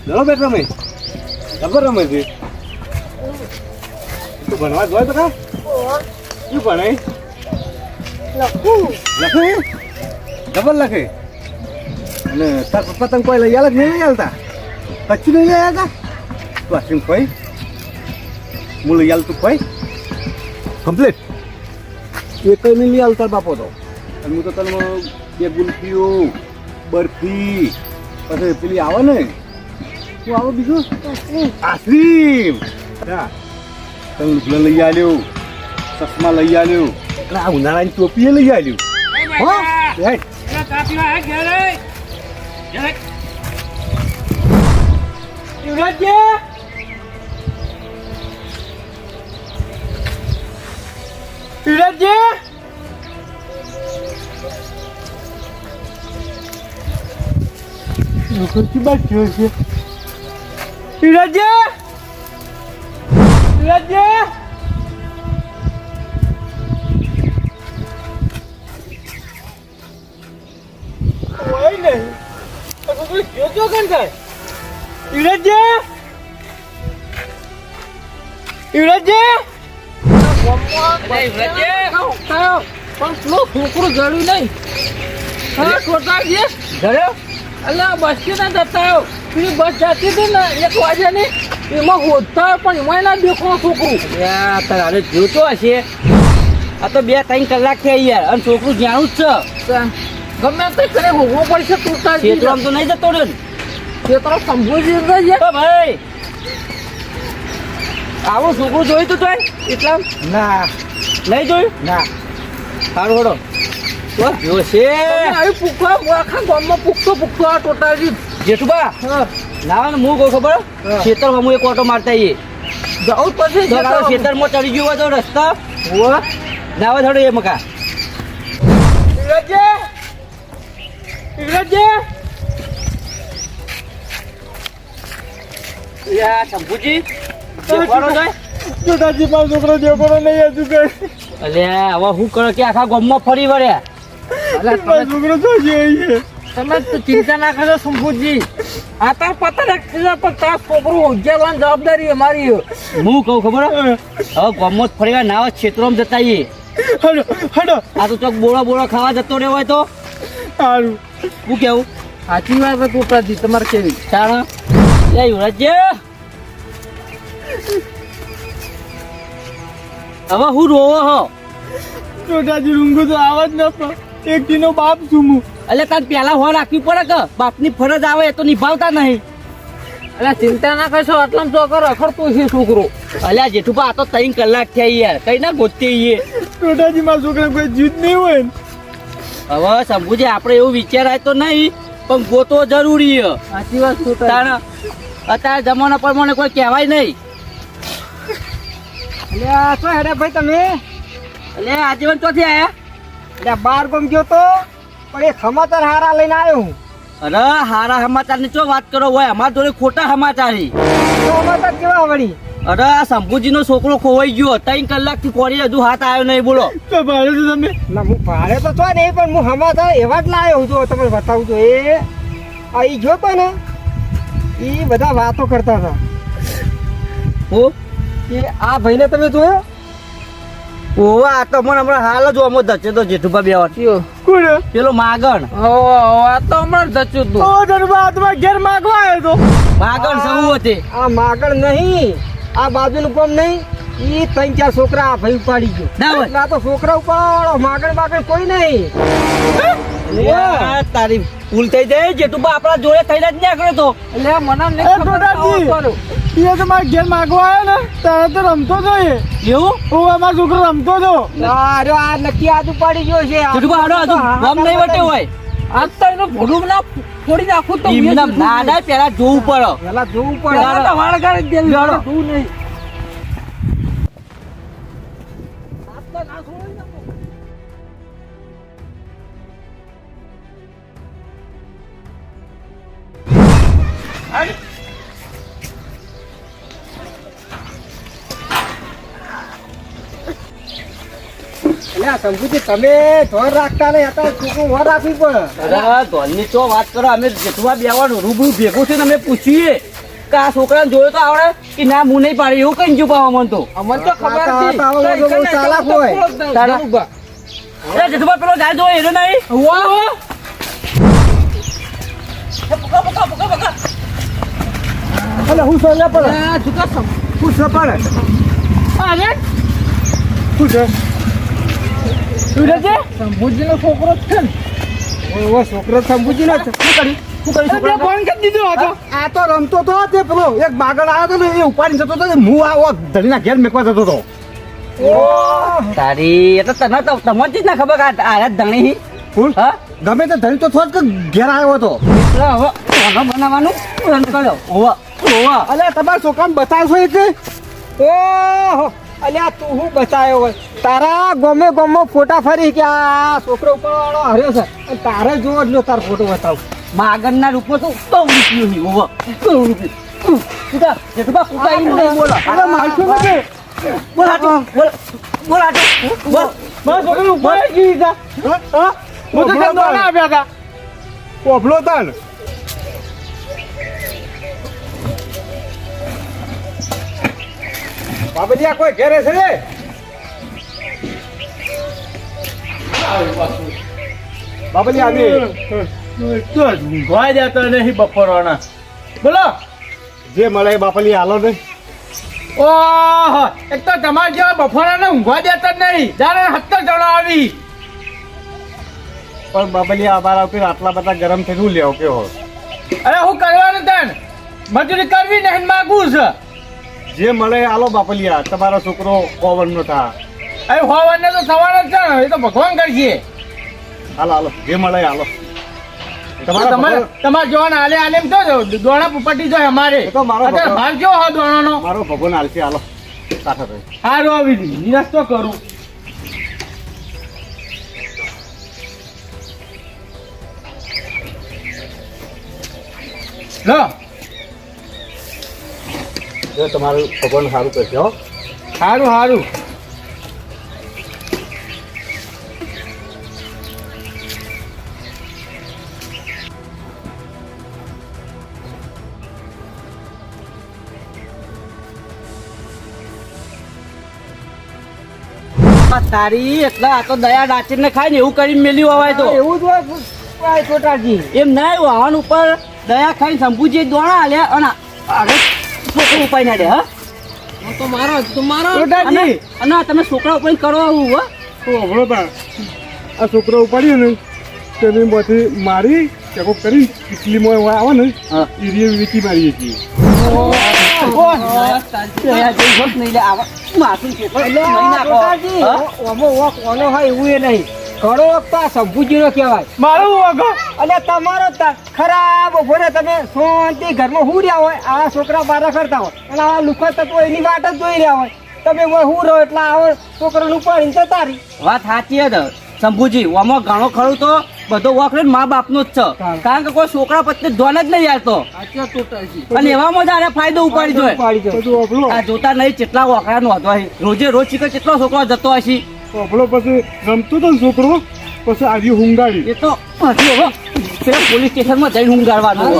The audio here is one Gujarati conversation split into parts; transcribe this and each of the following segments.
દડો બેટ રમે ખબર રમે છે તું ભણવા જોય તો કા શું ભણે લખે ડબલ લખે અને તાર પપ્પા તને કોઈ લઈ આલે કે નહીં લઈ આલતા કચ્છું નહીં લઈ આવ્યા તું આશીમ કોઈ હું લઈ આલ તું કોઈ કમ્પ્લીટ એ કઈ નહીં લઈ આલ તાર બાપો તો અને હું તો તને બે ગુલફીઓ બરફી પછી પેલી આવે ને શું આવે બીજું આઈસ્ક્રીમ તને લઈ આવ્યો ચશ્મા લઈ આવ્યો અને આ ઉનાળાની ટોપી લઈ આવ્યું છોકરું જડ્યું નહીં બસ કે ના જતા પેલી બસ જતી હતી ને 1 વાગ્યાની એમાં હોતા પણ એમાં ના દેખો છોકરું તારે જોતો હશે આ તો 2-3 કલાક થઈ યાર અને છોકરું જાણું જ છે ગમે તે કરે હોવો પડશે તું તાર ખેતરમાં તો નહીં જતો ને ખેતરો સંભોજી ભાઈ આવું છોકરું જોયું તું તોય એટલા ના નહીં જોયું ના સારું હડો જોશે આવી પૂછવા આખા ગામમાં પૂછતો આ ટોટાલી જેઠુબા ના ને હું કહું ખબર ખેતરમાં હું એક ઓટો મારતા આવીએ જાઉં પછી ખેતરમાં ચડી ગયો હોય તો રસ્તા નાવા થોડો એ મકા શંભુજી ચોટાજી મારો છોકરો દેખોડો નહીં હજુ કઈ અલ્યા હવે શું કરો કે આખા ગામમાં ફરી વળ્યા છોકરો તો તમે ચિંતા ના કરો શંભુજી આ તાર પતા રાખી પણ તાર છોકરો ઉજ્જવવાની જવાબદારી અમારી હું કહું ખબર હવે ગામમાં ફરી વાર નાવા ક્ષેત્રોમાં જતા આવીએ હડો આ તો ચોક બોળો ખાવા જતો રહ્યો હોય તો સારું હું કેવું સાચી વાત ટોટાજી તમારે કેવી ચાલો એ યુવરાજ હવે હું રોવો હો ચોટાજી રૂંગો તો આવા જ ન પણ એક દીનો બાપ છું હું એટલે તાર પેલા હો રાખવી પડે કે બાપની ફરજ આવે એ તો નિભાવતા નહીં એટલે ચિંતા ના કરશો આટલા ચોકર રખડતો છે છોકરો અલ્યા જેઠુભા આ તો 3 કલાક થયા યાર કઈ ના ગોતતી ચોટાજી મારા છોકરા કોઈ જીત નહીં હોય ને હવે શંભુજી આપણે એવું વિચારાય તો નહીં પણ ગોતો જરૂરી છે સાચી વાત તાણ અત્યારે જમાના પ્રમાણે કોઈ કહેવાય નહીં એટલે શું હેડે ભાઈ તમે એટલે આજીવન ચોથી આયા એટલે 12 ગમ ગયો તો પણ એ સમાચાર હારા લઈને આવ્યો હું અરે હારા સમાચાર ની ચો વાત કરો હોય અમારા જોડે ખોટા સમાચાર છે સમાચાર કેવા વળી અરે આ શંભુજી નો છોકરો ખોવાઈ ગયો 3 કલાક થી કોરી હજુ હાથ આવ્યો નહીં બોલો તો ભાડે તો તમે ના હું ભાડે તો છો નહીં પણ હું સમાચાર એવા જ લાવ્યો છું તમને બતાવું છું એ આ જો તો ને એ બધા વાતો કરતા હતા હું કે આ ભાઈને તમે જોયો ઓવા આ તો મને હમણાં હાલ જ અમો ધચે તો જેઠુભા બે વાર કોણ પેલો માગણ આ તો હમણાં ધચ્યું તું ઓ દરબા તમારા ઘેર માગવા આવ્યો તો માગણ સૌ હતી આ માગણ નહીં આ બાજુનું કોમ નહીં ઈ 3-4 છોકરા આ ભાઈ ઉપાડી ગયો ના હોય. એટલે આ તો છોકરા ઉપાડો માગણ કોઈ નહીં અલ્યા, તારી ભૂલ થઈ જાય જેઠુભા આપણા જોડે થઈને જ નીકળ્યો તો એટલે મને એ નહીં ટોટાજી ખબર એ તો મારા ઘેર માગવા આવ્યો ને ત્યારે તો રમતો હતો એ એવું ઓ અમારો છોકરો રમતો હતો અરે આ નક્કી આજ ઉપાડી ગયો છે જેઠુભા હાડો હજુ ગમ નહીં વટે હોય આજ તો એનો ભોડું ના ફોડી નાખું તો એમના ના ના પેલા જોવું પડે પેલા જોવું પડે પેલા વાળ ગાળી દે લડો. જોવું નહીં અલ્યા શંભુજી તમે ધોર રાખતા નહીં હતા છોકરું વર રાખવી પડે અરે ધોનની તો વાત કરો અમે જેટવા બેવાનું રૂબરૂ ભેગું છે ને અમે પૂછીએ કે આ છોકરાને જોયો તો આવડે કે ના હું નહીં પાડી એવું કઈ ચૂપાવ અમને તો અમને તો ખબર હતી બહુ ચાલાક હોય તારા- અરે જેઠુભા પેલો જાય જો એનો નહીં એટલે હું સોલ્યા પડે હું સપાડે શું છે શંભુજીનો છોકરો જ છે ને ઓહો છોકરો શંભુજીનો છે આ તો રમતો તો તે પેલો એક બાગડ આવ્યો હતો ને એ ઉપાડી જતો હતો હું આવો ધણીના ઘેર મેકવા જતો હતો તારી એટલે તને તો તમને જ ના ખબર કે આ ધણી હા ગમે તે ધણી તો થોડ કે ઘેર આવ્યો હતો એટલે હવે ખાનો બનાવવાનું રન કર્યો ઓવા ઓવા અલ્યા તમારા છોકરાને બતાવશો એટલે ઓહો અલ્યા તું હું બતાવ્યો હોય તારા ગમે ગમે ફોટા ફરી કે આ છોકરો ઉપરવાળો હર્યો છે અને તારે જોવો જ લો તાર ફોટો બતાવ માગણના રૂપમાં તો 100 રૂપિયો છે ઓવા 100 રૂપિયો કુકા જેઠુભા કુકા ઈ નહીં બોલો અરે મારશો નથી બોલ આટો બોલ આટો બોલ મારા છોકરાને ઉપર ગઈ તા હા હું તો કેમ દોડા આપ્યા હતા પોપલો તાન બાબલિયા કોઈ ઘેરે છે ને બાબલિયા આવી બપોરના બોલો જે મળે એ બાપલિયા હાલો ને ઓહો એક તો તમારે જેવા બપોરાને ઊંઘવા દેતા જ નહીં જાણે 70 જણા આવી પણ બાબલિયા અમારા ઉપર આટલા બધા ગરમ થઈ શું લેવો કેવો અરે હું કરવાનું તને મજૂરી કરવી નહીં માગું છે જે મળે એ હાલો બાપલિયા તમારો છોકરો પવન નો થા અરે હોવાને તો સવાર જ છે ને એ તો ભગવાન કરશે હાલો હાલો જે મળે એ હાલો તમારે જોવાના આલે આલે એમ તો દોણા પટી જાય અમારે એ તો મારો અત્યારે ભગવાન. ભાગ કેવો હોય દોણાનો મારો ભગવાન હાલશે હાલો કાઠા ભાઈ સારું આવી નિરાશ તો કરું લો જો તમારું ભગવાન સારું કરશે હો સારું સારું તારી એટલે આ તો દયા ડાચીને ખાય ને એવું કરીને મેલ્યું હવાય તો એવું જ હોય છોટાજી એમ ના વાહન ઉપર દયા ખાઈને શંભુજી દોણા આલ્યા અને આગળ છોકરો ઉપાય ના દે હા છોટાજી અને તમે છોકરા ઉપર કરો આવું હો હમણાં તા આ છોકરો ઉપાડ્યો ને તેની માંથી મારી ચેકો કરી ઇટલીમાં આવે ને હા. એ રીએ વીટી મારીએ છીએ દયા જેવી હોત નહીં લે આવા માથું છે પણ નહીં નાખો હા? એવું એ નહીં ઘણો વખત આ શંભુજીનો કહેવાય મારું વગર એટલે તમારો ખરાબ બપોરે તમે શાંતિ ઘરમાં હું રહ્યા હોય આ છોકરા બારા કરતા હોય અને આ લુખા તત્વો એની વાટ જ જોઈ રહ્યા હોય તમે હું રહો એટલે આવો છોકરાનું ઉપાડીને જતા રહી વાત સાચી જ શંભુજી આમાં ઘણો ખરું તો બધો વખત મા બાપનો જ છે કારણ કે કોઈ છોકરા પ્રત્યે ધ્યાન જ નહીં આવતો અને એવામાં જ આને ફાયદો ઉપાડી જોઈએ બધું અપલો આ જોતા નહીં કેટલા વખરા નોંધવાય રોજે રોજ શીખર કેટલો છોકરો જતો હશે અપલો પછી રમતો તો છોકરો પછી આવી હુંગાડી એ તો હજી હવે પેલા પોલીસ સ્ટેશનમાં જઈને ઊંઘાડવાનું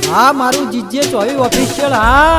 હા મારું જીજે ચોવી ઓફિશિયલ હા